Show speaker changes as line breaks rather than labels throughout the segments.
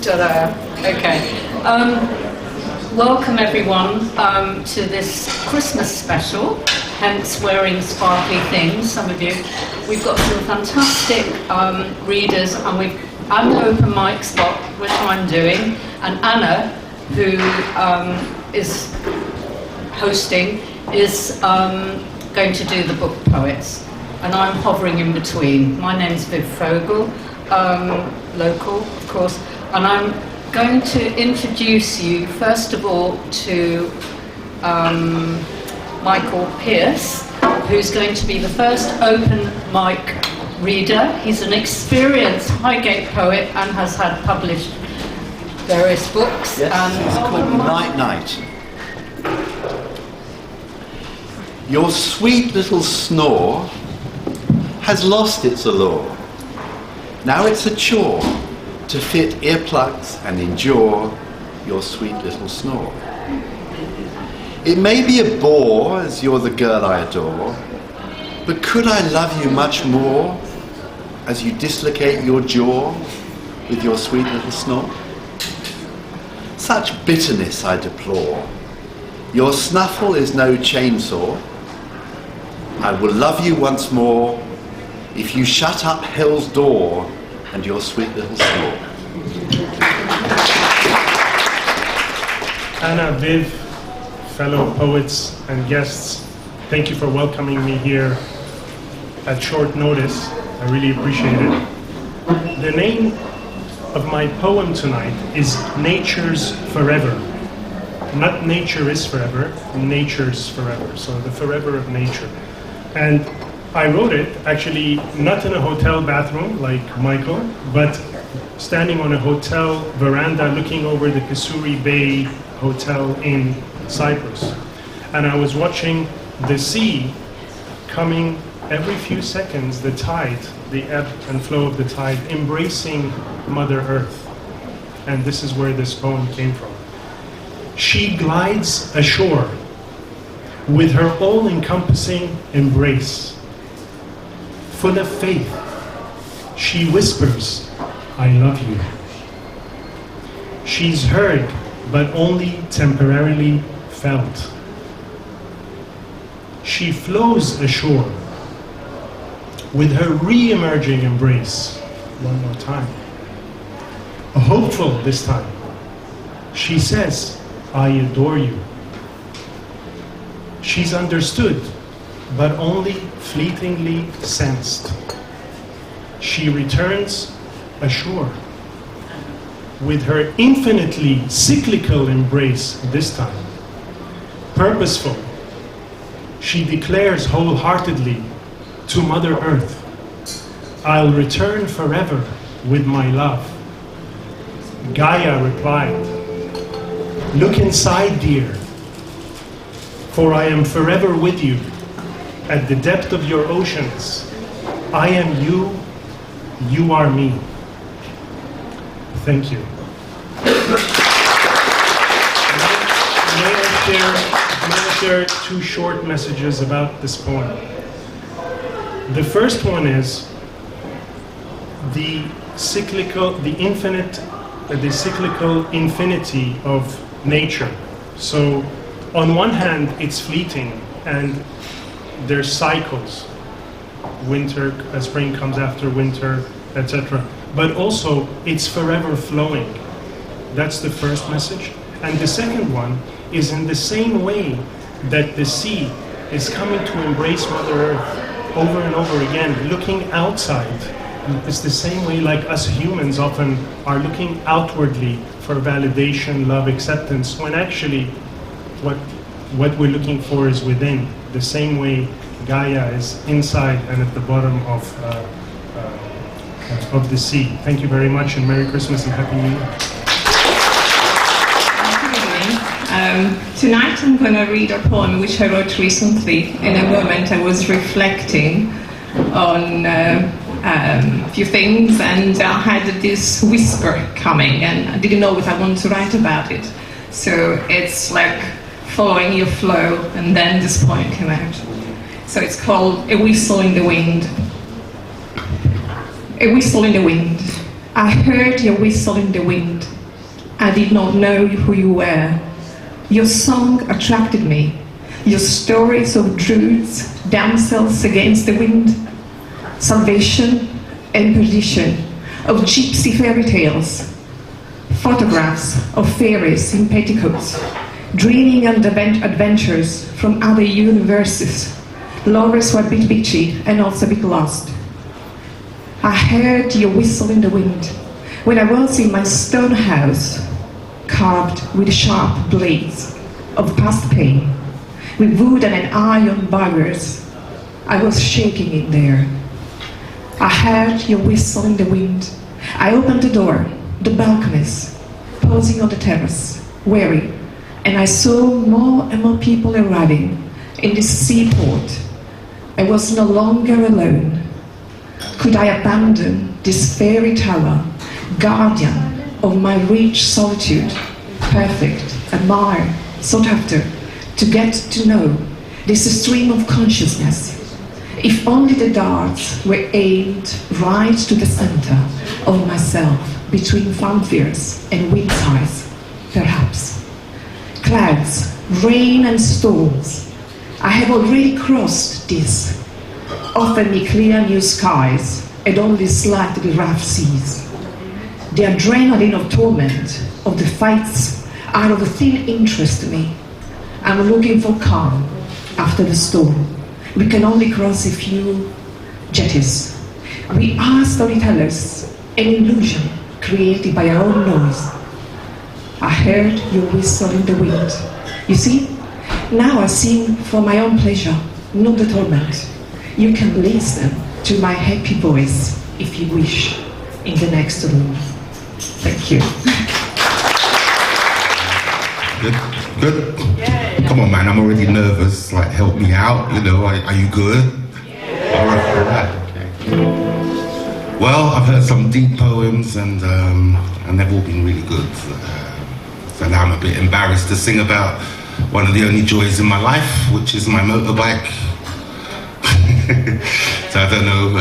Ta-da. Okay. Welcome everyone to this Christmas special, hence wearing sparkly things, some of you. We've got some fantastic readers, and we've an open mic spot, which I'm doing, and Anna, who is hosting, is going to do the book poets, and I'm hovering in between. My name's Viv Fogel, local, of course, and I'm going to introduce you first of all to Michael Pearce, who's going to be the first open mic reader. He's an experienced Highgate poet and has had published various books.
Yes, it's called Night Night. Your sweet little snore has lost its allure. Now it's a chore to fit earplugs and endure your sweet little snore. It may be a bore, as you're the girl I adore, but could I love you much more as you dislocate your jaw with your sweet little snore? Such bitterness I deplore. Your snuffle is no chainsaw. I will love you once more if you shut up hell's door and your sweet little snore.
Anna, Viv, fellow poets and guests, thank you for welcoming me here at short notice. I really appreciate it. The name of my poem tonight is Nature's Forever. Not nature is forever, nature's forever. So the forever of nature. And I wrote it actually not in a hotel bathroom like Michael, but standing on a hotel veranda looking over the Kasuri Bay Hotel in Cyprus. And I was watching the sea coming every few seconds, the tide, the ebb and flow of the tide, embracing Mother Earth. And this is where this poem came from. She glides ashore with her all-encompassing embrace. Full of faith, she whispers, I love you. She's heard, but only temporarily felt. She flows ashore with her re-emerging embrace. One more time. Hopeful this time. She says, I adore you. She's understood, but only fleetingly sensed. She returns ashore with her infinitely cyclical embrace this time. Purposeful, she declares wholeheartedly to Mother Earth, I'll return forever with my love. Gaia replied, look inside, dear, for I am forever with you at the depth of your oceans. I am you, you are me. Thank you. May I share two short messages about this poem. The first one is the cyclical infinity of nature. So on one hand, it's fleeting and there's cycles. Winter, spring comes after winter, etc. But also, it's forever flowing. That's the first message. And the second one is in the same way that the sea is coming to embrace Mother Earth over and over again, looking outside. It's the same way like us humans often are looking outwardly for validation, love, acceptance, when actually what we're looking for is within. The same way Gaia is inside and at the bottom of the sea. Thank you very much, and Merry Christmas and Happy New Year.
Tonight I'm going to read a poem which I wrote recently. In a moment I was reflecting on a few things, and I had this whisper coming and I didn't know what I wanted to write about it. So it's like following your flow, and then this poem came out. So it's called A Whistle in the Wind. A whistle in the wind, I heard your whistle in the wind. I did not know who you were. Your song attracted me. Your stories of druids, damsels against the wind, salvation and perdition, of gypsy fairy tales, photographs of fairies in petticoats, dreaming and adventures from other universes. Lovers were a bit bitchy and also a bit lost. I heard your whistle in the wind when I was in my stone house, carved with sharp blades of past pain, with wooden and iron buggers. I was shaking in there. I heard your whistle in the wind. I opened the door, the balconies, posing on the terrace, weary, and I saw more and more people arriving in this seaport. I was no longer alone. Could I abandon this fairy tower, guardian of my rich solitude, perfect, admired, sought after, to get to know this stream of consciousness? If only the darts were aimed right to the center of myself, between fanfares and wind sighs, perhaps. Clouds, rain and storms. I have already crossed this. Offer me clear new skies and only slightly rough seas. The adrenaline of torment, of the fights, are of thin interest to me. I'm looking for calm after the storm. We can only cross a few jetties. We are storytellers, an illusion created by our own noise. I heard your whistle in the wind. You see, now I sing for my own pleasure, not the torment. You can listen to my happy voice, if you wish, in the next room. Thank you.
Good? Come on, man, I'm already nervous. Like, help me out, you know, are you good? All right. Okay. Well, I've heard some deep poems and they've all been really good. So now I'm a bit embarrassed to sing about one of the only joys in my life, which is my motorbike. So I don't know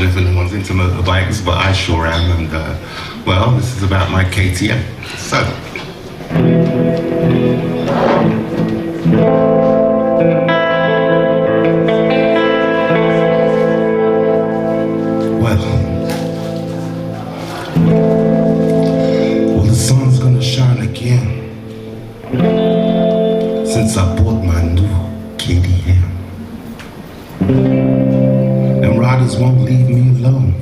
if anyone's into motorbikes, but I sure am. And well, this is about my KTM. So. Well, the sun's gonna shine again since I bought my new KTM. And riders won't leave me alone.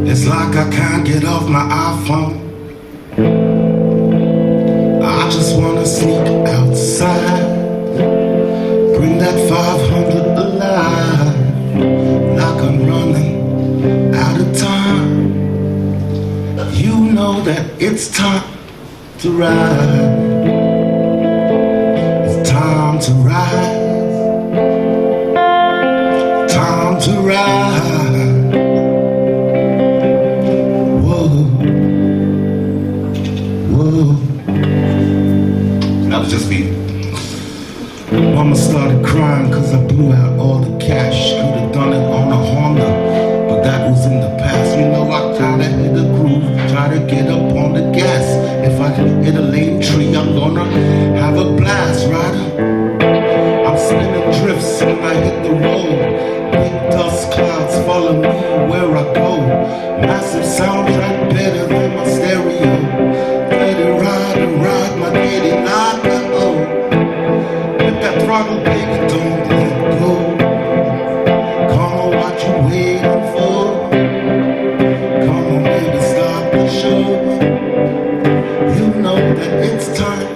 It's like I can't get off my iPhone. I just wanna sneak outside, bring that 500 alive, like I'm running out of time. You know that it's time to ride. It's time to ride. Time to ride. Whoa, whoa. That was just me. Mama started crying cause I blew out all the cash. Could've done it on a Honda, but that was in the past. You know I try to hit a groove, try to get up on the gas. If I hit a lane tree, I'm gonna have a blast, rider. I'm spinning drifts when I hit the road. Big dust clouds follow me where I go. Massive soundtrack better than my stereo. Let it ride and ride my kitty like a oh. Hit that throttle, baby, don't let go. Come on, what you waiting for? Come on, baby, start the show. You know that it's time.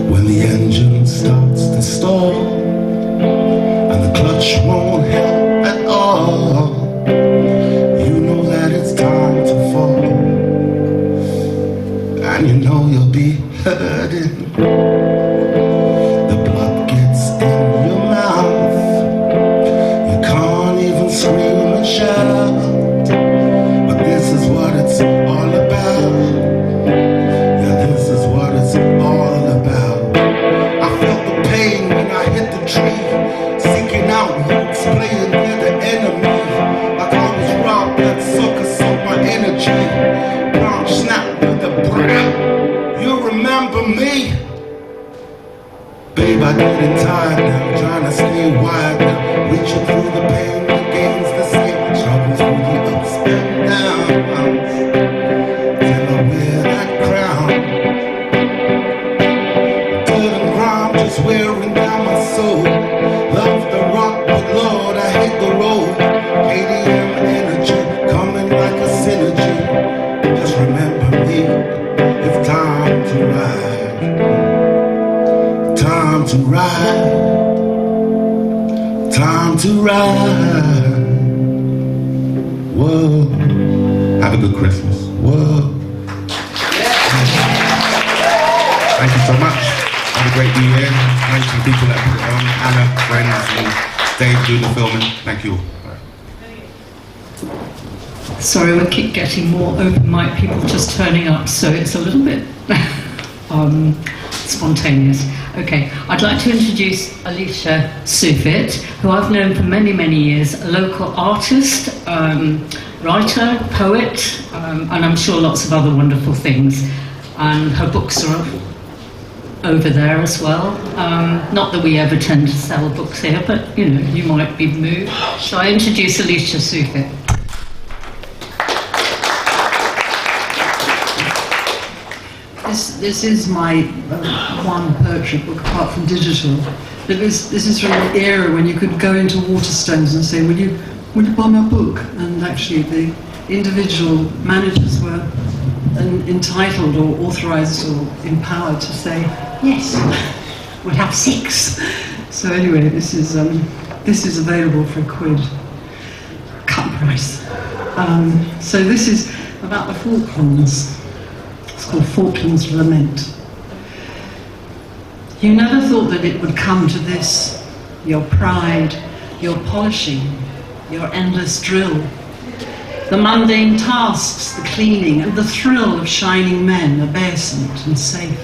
When the engine starts to stall and the clutch won't help at all, you know that it's time to fall, and you know you'll be hurting. The blood gets in your mouth, you can't even scream and shout. arm snapped with a brow. You remember me? Babe, I getting tired now, trying to stay wired now. Reaching through the pain, the gains, the same. Struggling through the ups and downs. Till I wear that crown. Dirt and grime just wearing down my soul. Love the rock, but Lord, I hate the road. ADM energy, coming like a synergy. Just remember me, it's time to ride. Time to ride. Time to ride. Whoa. Have a good Christmas. Whoa. Thank you so much. Have a great New Year. Thanks to the people that put it on. Anna, friends, and Dave doing the filming. Thank you all.
Sorry, we keep getting more open mic people just turning up, so it's a little bit spontaneous. Okay, I'd like to introduce Alicia Sufit, who I've known for many, many years, a local artist, writer, poet, and I'm sure lots of other wonderful things. And her books are over there as well. Not that we ever tend to sell books here, but you know, you might be moved. So I introduce Alicia Sufit.
This is my one poetry book apart from digital. This is from an era when you could go into Waterstones and say, will you buy my book? And actually the individual managers were entitled or authorized or empowered to say, yes, we'll have 6. So anyway, this is available for £1, cut price. So this is about the Falklands. It's called Falklands Lament. You never thought that it would come to this, your pride, your polishing, your endless drill, the mundane tasks, the cleaning, and the thrill of shining men, obeisant and safe,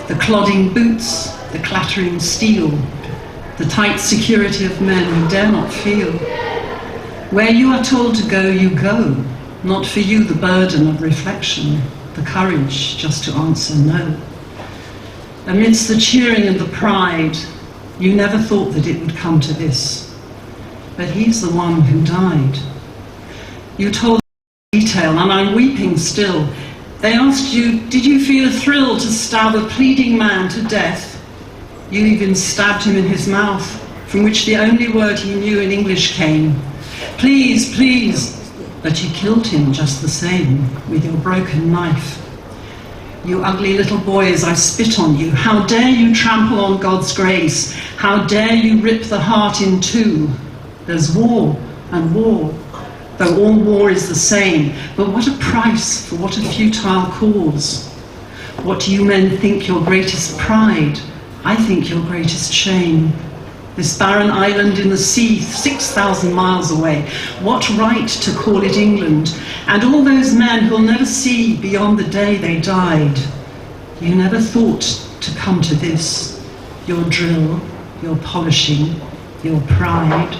the clodding boots, the clattering steel, the tight security of men who dare not feel. Where you are told to go, you go, not for you the burden of reflection, the courage just to answer no. Amidst the cheering and the pride, you never thought that it would come to this. But he's the one who died. You told detail, and I'm weeping still. They asked you, did you feel a thrill to stab a pleading man to death? You even stabbed him in his mouth, from which the only word he knew in English came, please, please. But you killed him just the same, with your broken knife. You ugly little boys, I spit on you. How dare you trample on God's grace? How dare you rip the heart in two? There's war and war, though all war is the same. But what a price for what a futile cause. What do you men think your greatest pride? I think your greatest shame. This barren island in the sea, 6,000 miles away. What right to call it England? And all those men who'll never see beyond the day they died. You never thought to come to this. Your drill, your polishing, your pride.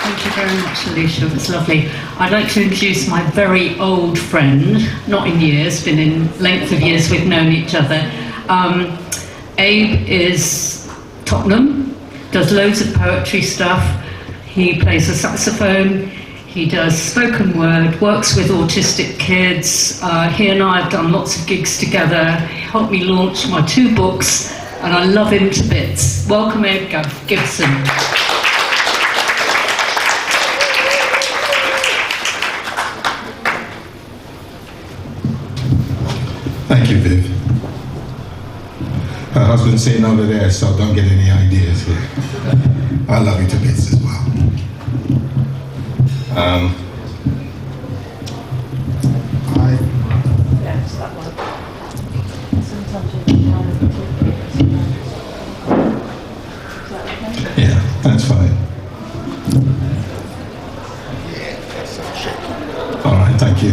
Thank you very much, Alicia. It was lovely. I'd like to introduce my very old friend, not in years, been in length of years we've known each other. Abe is Tottenham, does loads of poetry stuff. He plays the saxophone, he does spoken word, works with autistic kids. He and I have done lots of gigs together. He helped me launch my 2 books, and I love him to bits. Welcome, Abe Gibson.
Thank you, Viv. Her husband's sitting over there, so don't get any ideas here. I love you to bits as well. Yeah, that's fine. All right, thank you.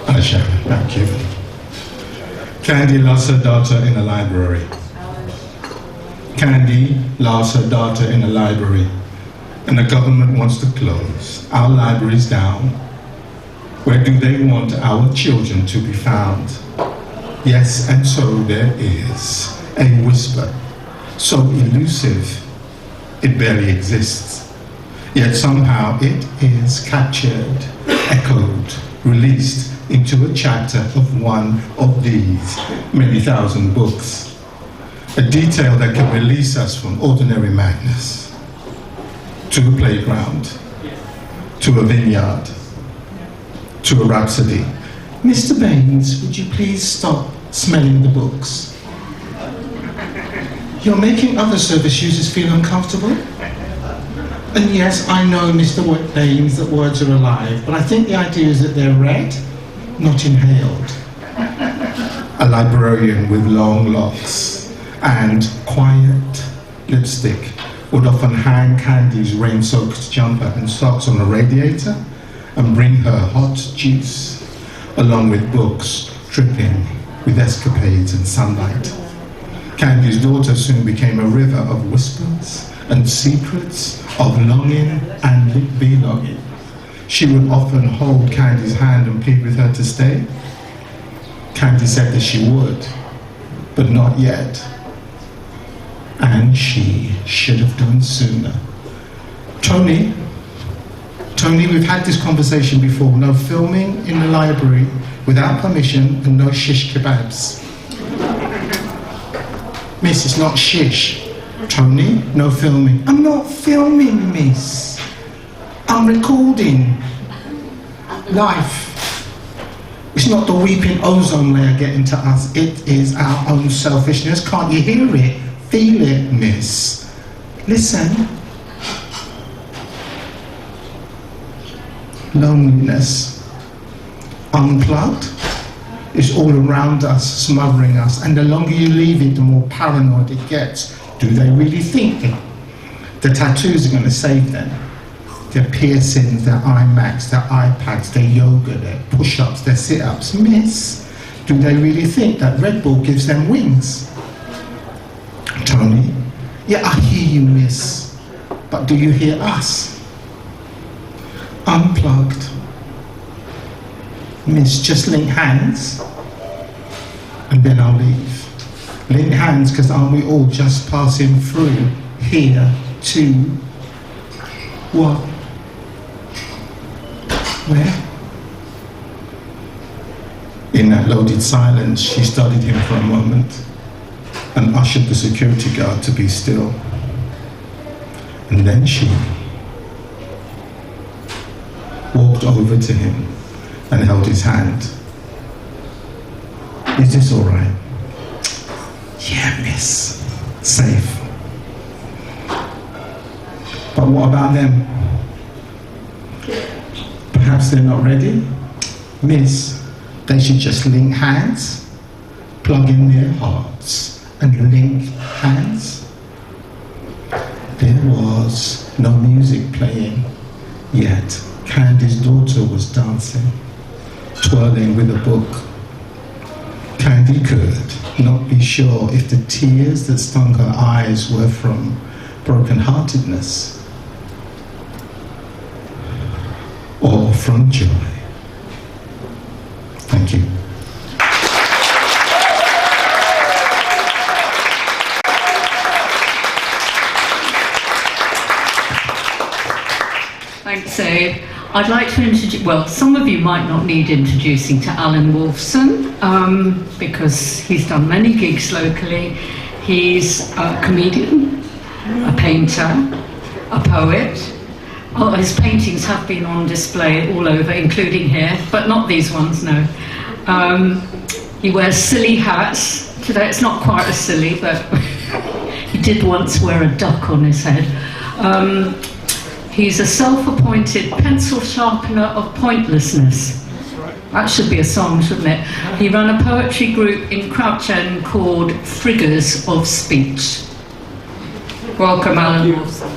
Hi, Sharon, thank you. Candy lost her daughter in a library. Candy lost her daughter in a library. and the government wants to close our libraries down. Where do they want our children to be found? Yes, and so there is a whisper, so elusive it barely exists. Yet somehow it is captured, echoed, released into a chapter of one of these many thousand books. A detail that can release us from ordinary madness to a playground, to a vineyard, to a rhapsody. Mr. Baines, would you please stop smelling the books? You're making other service users feel uncomfortable. And yes, I know, Mr. Baines, that words are alive, but I think the idea is that they're read, not inhaled. A librarian with long locks and quiet lipstick would often hang Candy's rain-soaked jumper and socks on a radiator and bring her hot juice, along with books dripping with escapades and sunlight. Candy's daughter soon became a river of whispers and secrets, of longing and belonging. She would often hold Candy's hand and plead with her to stay. Candy said that she would, but not yet. And she should have done sooner. Tony, we've had this conversation before. No filming in the library without permission and no shish kebabs. Miss, it's not shish. Tony, no filming. I'm not filming, miss. I'm recording. Life. It's not the weeping ozone layer getting to us. It is our own selfishness. Can't you hear it? Feel it, miss. Listen. Loneliness. Unplugged. It's all around us, smothering us. And the longer you leave it, the more paranoid it gets. Do they really think the tattoos are going to save them? Their piercings, their iMacs, their iPads, their yoga, their push-ups, their sit-ups. Miss, do they really think that Red Bull gives them wings? Tony, yeah, I hear you, miss. But do you hear us? Unplugged. Miss, just link hands, and then I'll leave. Link hands, because aren't we all just passing through here to what? Where? In that loaded silence, she studied him for a moment and ushered the security guard to be still. And then she walked over to him and held his hand. Is this all right? Yeah, miss. Safe. But what about them? Perhaps they're not ready? Miss, they should just link hands, plug in their hearts, and link hands. There was no music playing, yet Candy's daughter was dancing, twirling with a book. Candy could not be sure if the tears that stung her eyes were from broken-heartedness or from joy. Thank you.
Thanks, Abe. I'd like to introduce, well, some of you might not need introducing to Alan Wolfson, because he's done many gigs locally. He's a comedian, a painter, a poet. Oh, his paintings have been on display all over, including here, but not these ones, no. He wears silly hats. Today it's not quite as silly, but he did once wear a duck on his head. He's a self-appointed pencil sharpener of pointlessness. That should be a song, shouldn't it? He ran a poetry group in Crouch End called Friggers of Speech. Welcome, Alan Wolfson.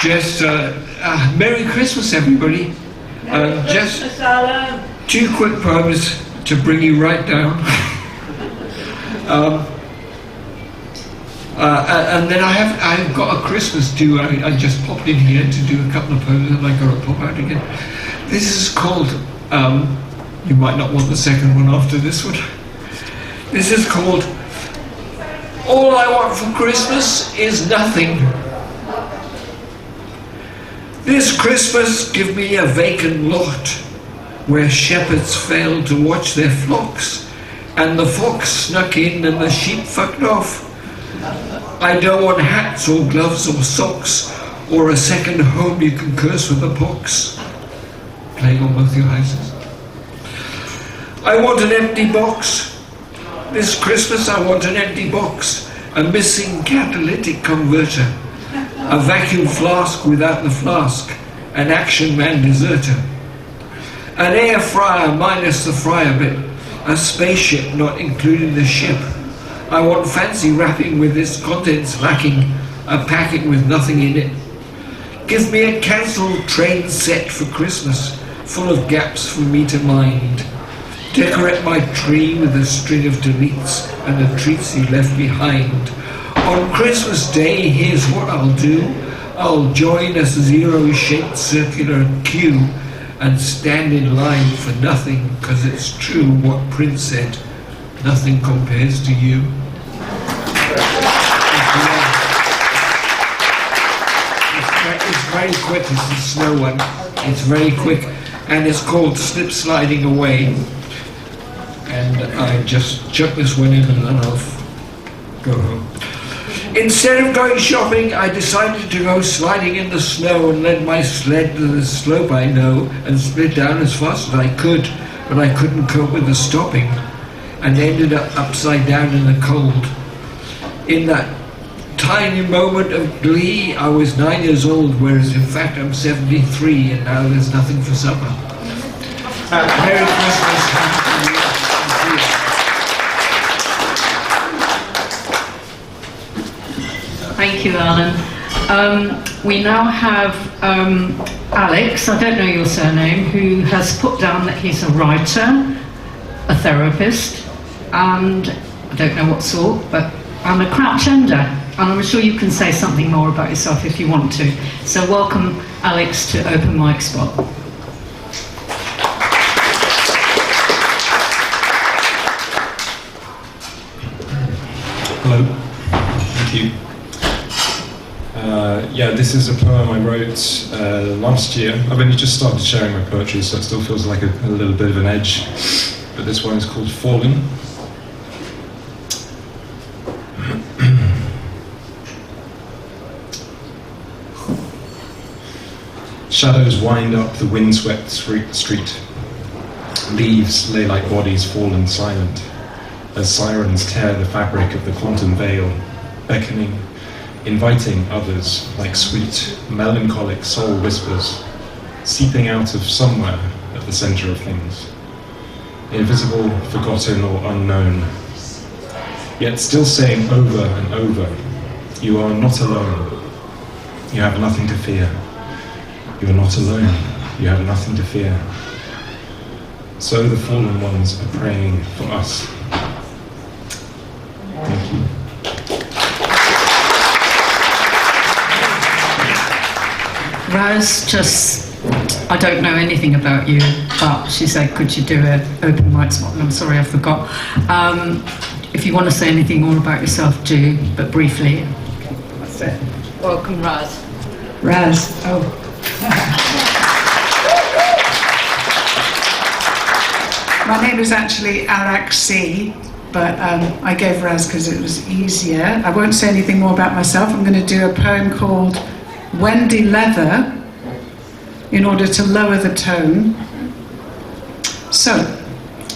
Just Merry Christmas, everybody. Just 2 quick poems to bring you right down. And then I've got a Christmas do. I just popped in here to do a couple of poems and I got to pop out again. This is called, you might not want the second one after this one. This is called, All I Want for Christmas is Nothing. This Christmas give me a vacant lot where shepherds failed to watch their flocks and the fox snuck in and the sheep fucked off. I don't want hats or gloves or socks or a second home you can curse with a pox. Playing on both your houses. I want an empty box. This Christmas I want an empty box. A missing catalytic converter. A vacuum flask without the flask. An Action Man deserter. An air fryer minus the fryer bit. A spaceship not including the ship. I want fancy wrapping with its contents lacking. A packet with nothing in it. Give me a cancelled train set for Christmas, full of gaps for me to mind. Decorate my tree with a string of deletes and the treats you left behind. On Christmas Day, here's what I'll do. I'll join a zero-shaped circular queue and stand in line for nothing, 'cause it's true what Prince said, nothing compares to you. It's very quick, it's a slow one. It's very quick, and it's called Slip Sliding Away. And I just chuck this one in and then I'll go home. Instead of going shopping, I decided to go sliding in the snow and led my sled to the slope I know and split down as fast as I could, but I couldn't cope with the stopping and ended up upside down in the cold. In that tiny moment of glee, I was 9 years old, whereas in fact I'm 73 and now there's nothing for supper. Merry Christmas. Happy New Year.
Thank you, Alan. We now have Alex, I don't know your surname, who has put down that he's a writer, a therapist, and I don't know what sort, but I'm a crouch ender, and I'm sure you can say something more about yourself if you want to. So welcome, Alex, to Open Mic Spot.
Hello, thank you. Yeah, this is a poem I wrote last year. I've only just started sharing my poetry, so it still feels like a little bit of an edge. But this one is called Fallen. Shadows wind up the windswept street. Leaves lay like bodies fallen silent, as sirens tear the fabric of the quantum veil, beckoning, inviting others like sweet, melancholic soul whispers, seeping out of somewhere at the center of things, invisible, forgotten, or unknown, yet still saying over and over, you are not alone, you have nothing to fear, you are not alone, you have nothing to fear. So the fallen ones are praying for us. Thank you.
Raz I don't know anything about you, but she said, could you do an open mic spot? And I'm sorry, I forgot. If you want to say anything more about yourself, do, but briefly. That's it. Welcome, Raz.
Raz, oh. My name is actually Araxi, but I gave Raz because it was easier. I won't say anything more about myself. I'm going to do a poem called Wendy Leather in order to lower the tone. So,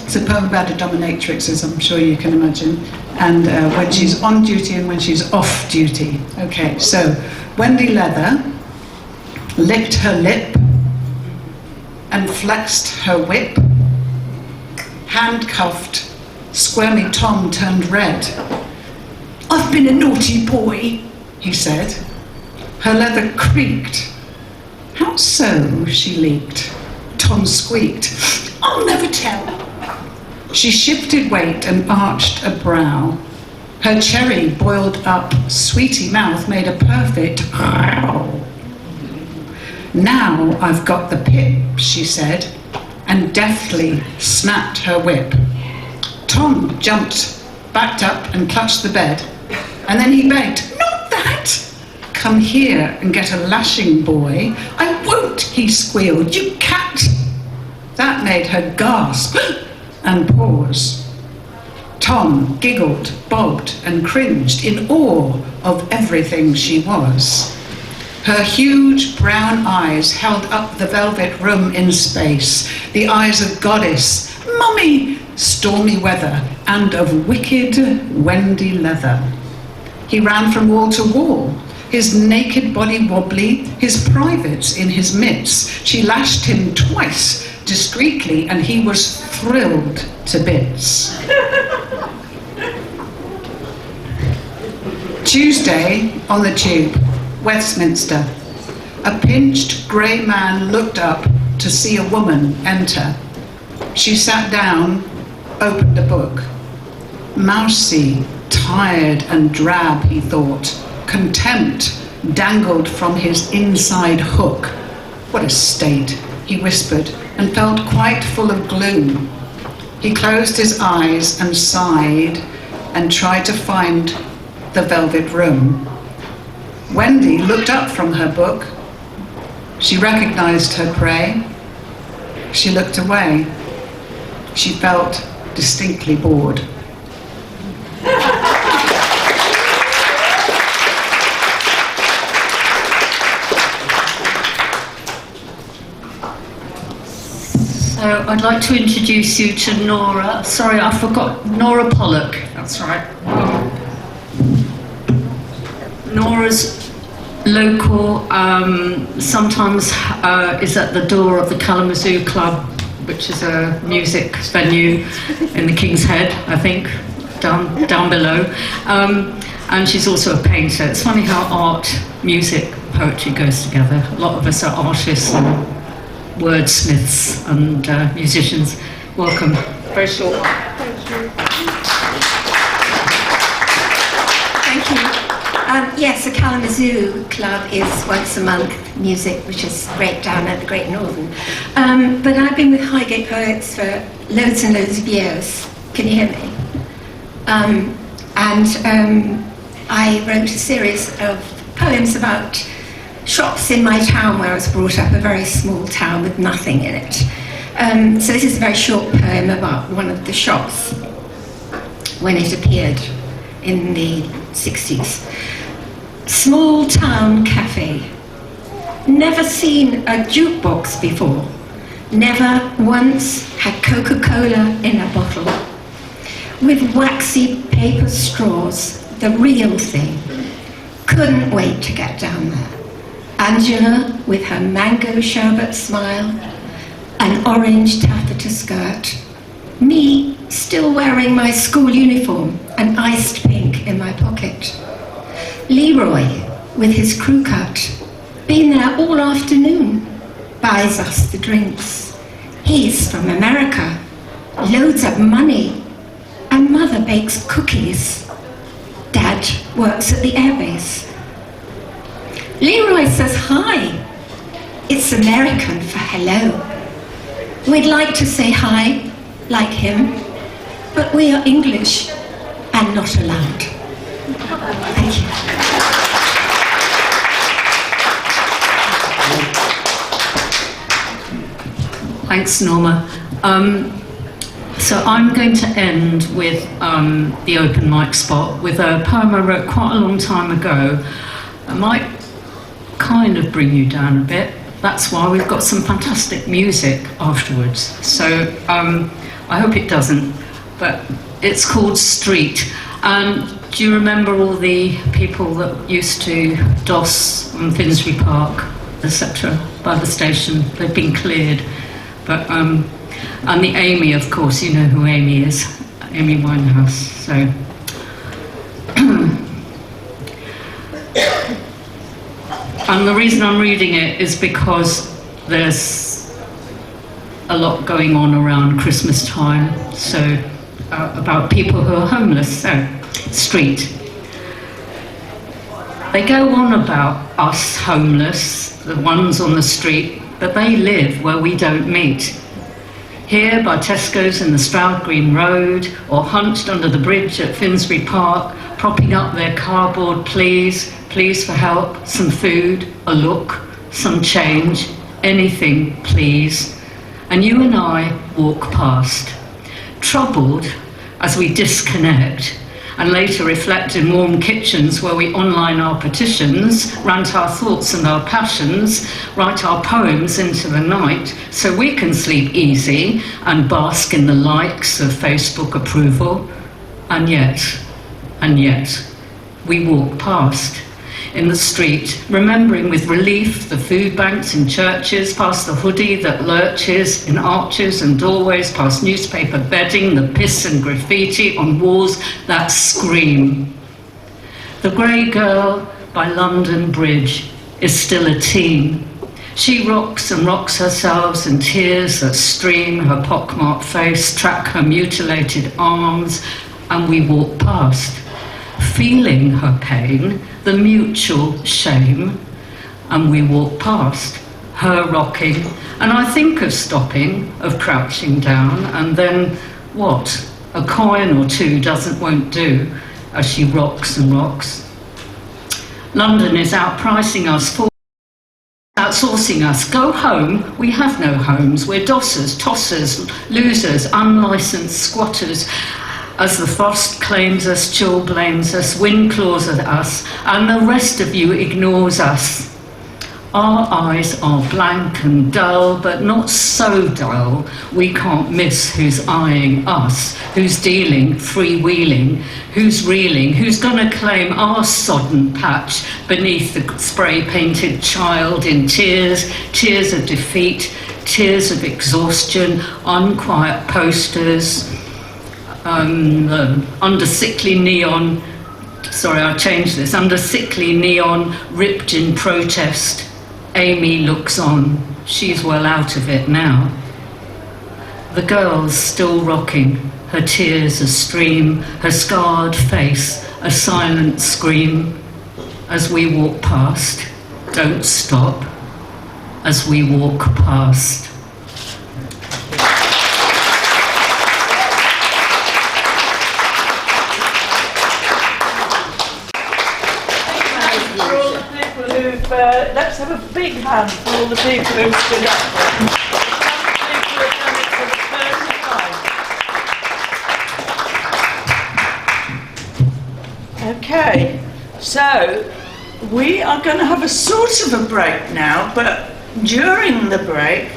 it's a poem about a dominatrix, as I'm sure you can imagine, and when she's on duty and when she's off duty. Okay, so Wendy Leather licked her lip and flexed her whip. Handcuffed, squirmy Tom turned red. "I've been a naughty boy," he said. Her leather creaked. "How so?" she leaked. Tom squeaked. "I'll never tell." She shifted weight and arched a brow. Her cherry boiled up, sweetie mouth made a perfect growl. "Now I've got the pip," she said, and deftly snapped her whip. Tom jumped, backed up and clutched the bed, and then he begged, "Not that! Come here and get a lashing, boy." "I won't," he squealed, "you cat!" That made her gasp and pause. Tom giggled, bobbed and cringed in awe of everything she was. Her huge brown eyes held up the velvet room in space, the eyes of goddess, mummy, stormy weather, and of wicked Wendy leather. He ran from wall to wall, his naked body wobbly, his privates in his mitts. She lashed him twice, discreetly, and he was thrilled to bits. Tuesday, on the tube, Westminster. A pinched grey man looked up to see a woman enter. She sat down, opened a book. Mousy, tired and drab, he thought. Contempt dangled from his inside hook. What a state, he whispered, and felt quite full of gloom. He closed his eyes and sighed and tried to find the velvet room. Wendy looked up from her book. She recognized her prey. She looked away. She felt distinctly bored.
So I'd like to introduce you to Nora. Sorry, I forgot. Nora Pollock. That's right. Nora's local, sometimes is at the door of the Kalamazoo Club, which is a music venue in the King's Head, I think, down below. And she's also a painter. It's funny how art, music, poetry goes together. A lot of us are artists and wordsmiths and musicians. Welcome. Very short one.
Thank you. Yes, the Kalamazoo Club is once a month music, which is great down at the Great Northern. But I've been with Highgate Poets for loads and loads of years. Can you hear me? I wrote a series of poems about shops in my town where I was brought up, a very small town with nothing in it. So this is a very short poem about one of the shops when it appeared in the 60s. Small town cafe. Never seen a jukebox before. Never once had Coca-Cola in a bottle. With waxy paper straws, the real thing. Couldn't wait to get down there. Angela with her mango sherbet smile, an orange taffeta skirt. Me still wearing my school uniform, an iced pink in my pocket. Leroy with his crew cut, been there all afternoon, buys us the drinks. He's from America, loads of money, and mother bakes cookies. Dad works at the airbase. Leroy says hi. It's American for hello. We'd like to say hi, like him, but we are English and not allowed. Thank you.
Thanks, Norma. So I'm going to end with the open mic spot with a poem I wrote quite a long time ago. I might kind of bring you down a bit. That's why we've got some fantastic music afterwards. So I hope it doesn't, but it's called Street. Do you remember all the people that used to DOS on Finsbury Park, etc., by the station? They've been cleared. But, and the Amy, of course, you know who Amy is, Amy Winehouse. So, and the reason I'm reading it is because there's a lot going on around Christmas time, so about people who are homeless. So, street. They go on about us homeless, the ones on the street, but they live where we don't meet. Here by Tesco's in the Stroud Green Road, or hunched under the bridge at Finsbury Park, propping up their cardboard pleas for help, some food, a look, some change, anything, please. And you and I walk past, troubled as we disconnect, and later reflect in warm kitchens where we online our petitions, rant our thoughts and our passions, write our poems into the night so we can sleep easy and bask in the likes of Facebook approval. And yet, we walk past in the street, remembering with relief the food banks in churches, past the hoodie that lurches in arches and doorways, past newspaper bedding, the piss and graffiti on walls that scream. The Grey Girl by London Bridge is still a teen. She rocks and rocks herself in tears that stream her pockmarked face, track her mutilated arms, and we walk past, feeling her pain, the mutual shame, and we walk past, her rocking, and I think of stopping, of crouching down, and then what? A coin or two won't do, as she rocks and rocks. London is outpricing us, outsourcing us. Go home, we have no homes, we're dossers, tossers, losers, unlicensed squatters. As the frost claims us, chill blames us, wind claws at us, and the rest of you ignores us. Our eyes are blank and dull, but not so dull we can't miss who's eyeing us, who's dealing, freewheeling, who's reeling, who's gonna claim our sodden patch beneath the spray-painted child in tears, tears of defeat, tears of exhaustion, unquiet posters, under sickly neon, under sickly neon, ripped in protest. Amy looks on, she's well out of it now. The girl's still rocking, her tears a stream, her scarred face a silent scream. As we walk past, don't stop, as we walk past.
Let's have a big hand for all the people who've stood up there. Some people have done it for the first time. Okay, so we are going to have a sort of a break now, but during the break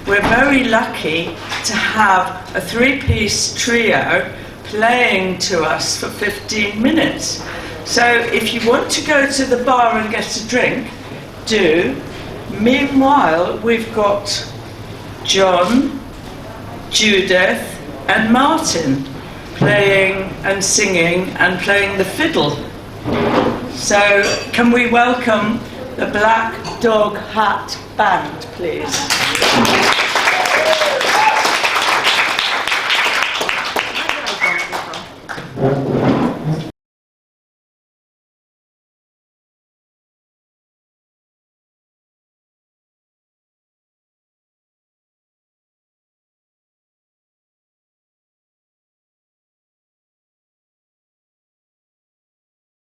we're very lucky to have a three-piece trio playing to us for 15 minutes. So if you want to go to the bar and get a drink, do. Meanwhile, we've got John, Judith and Martin playing and singing and playing the fiddle. So can we welcome the Black Dog Hat Band, please?